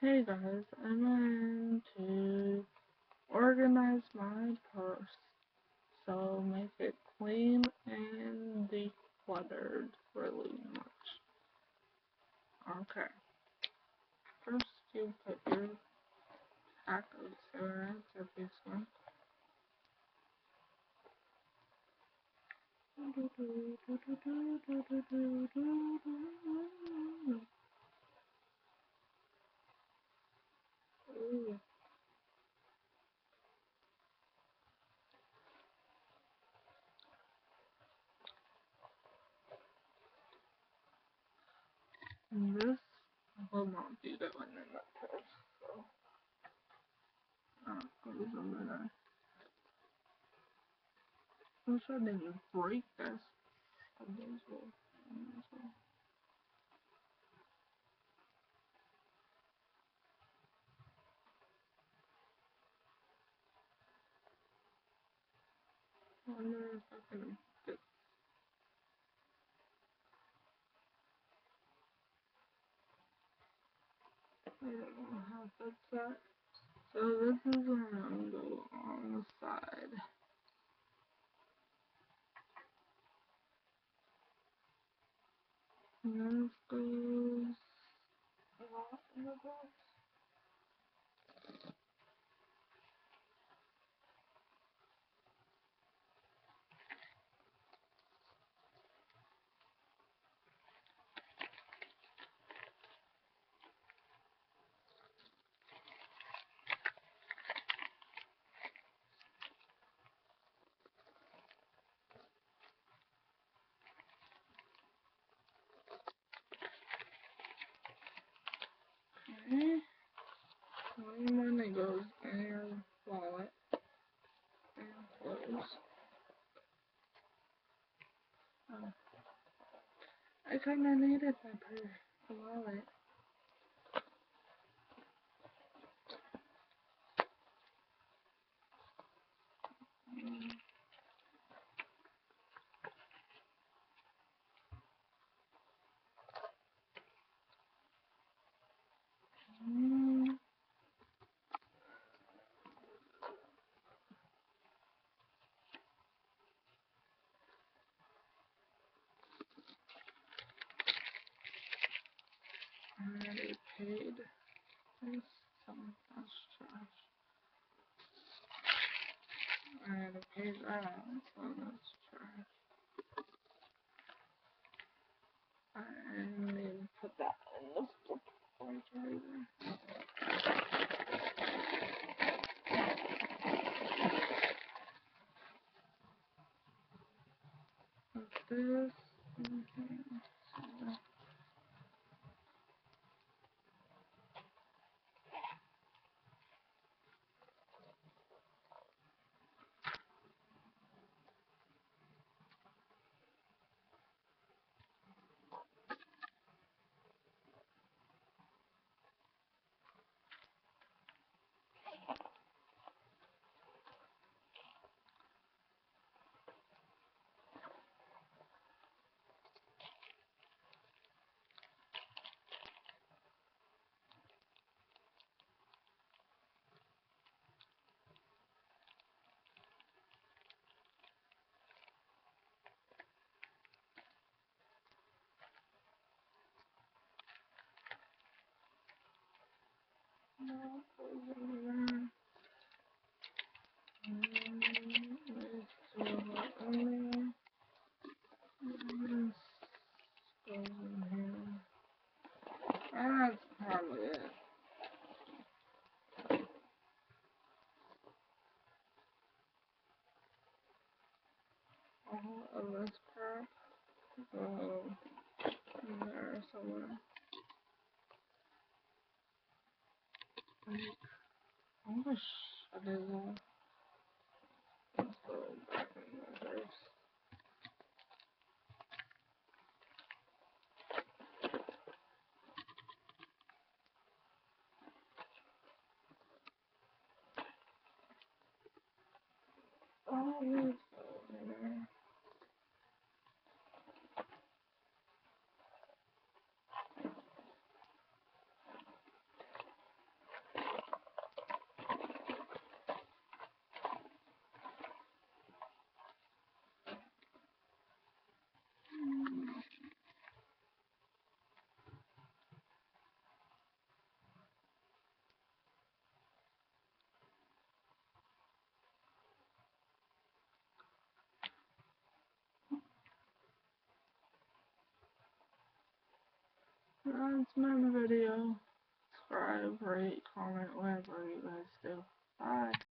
Hey guys, I'm going to organize my purse. So make it clean and decluttered really much. Okay. First you put your pack of cigarettes or this one. Ooh. And this will not be going in that purse, so goes over there. I'm sure I didn't break this. I wonder if I can fit. I don't know how to fix that. So this is gonna go on the side. And this goes not in the box. Okay. One money goes in your wallet and clothes. Oh. I kinda needed my wallet. Mm. I already paid this. That's trash. I already paid that, so that's trash. I need to put that in the refrigerator. What's this? No, goes in there. This goes in there. This goes in here. That's probably it. All of this crap go in there somewhere. I wish I did that. Let's go back in the purse. Oh, this goes in there. That's my video. Subscribe, rate, comment, whatever you guys do. Bye.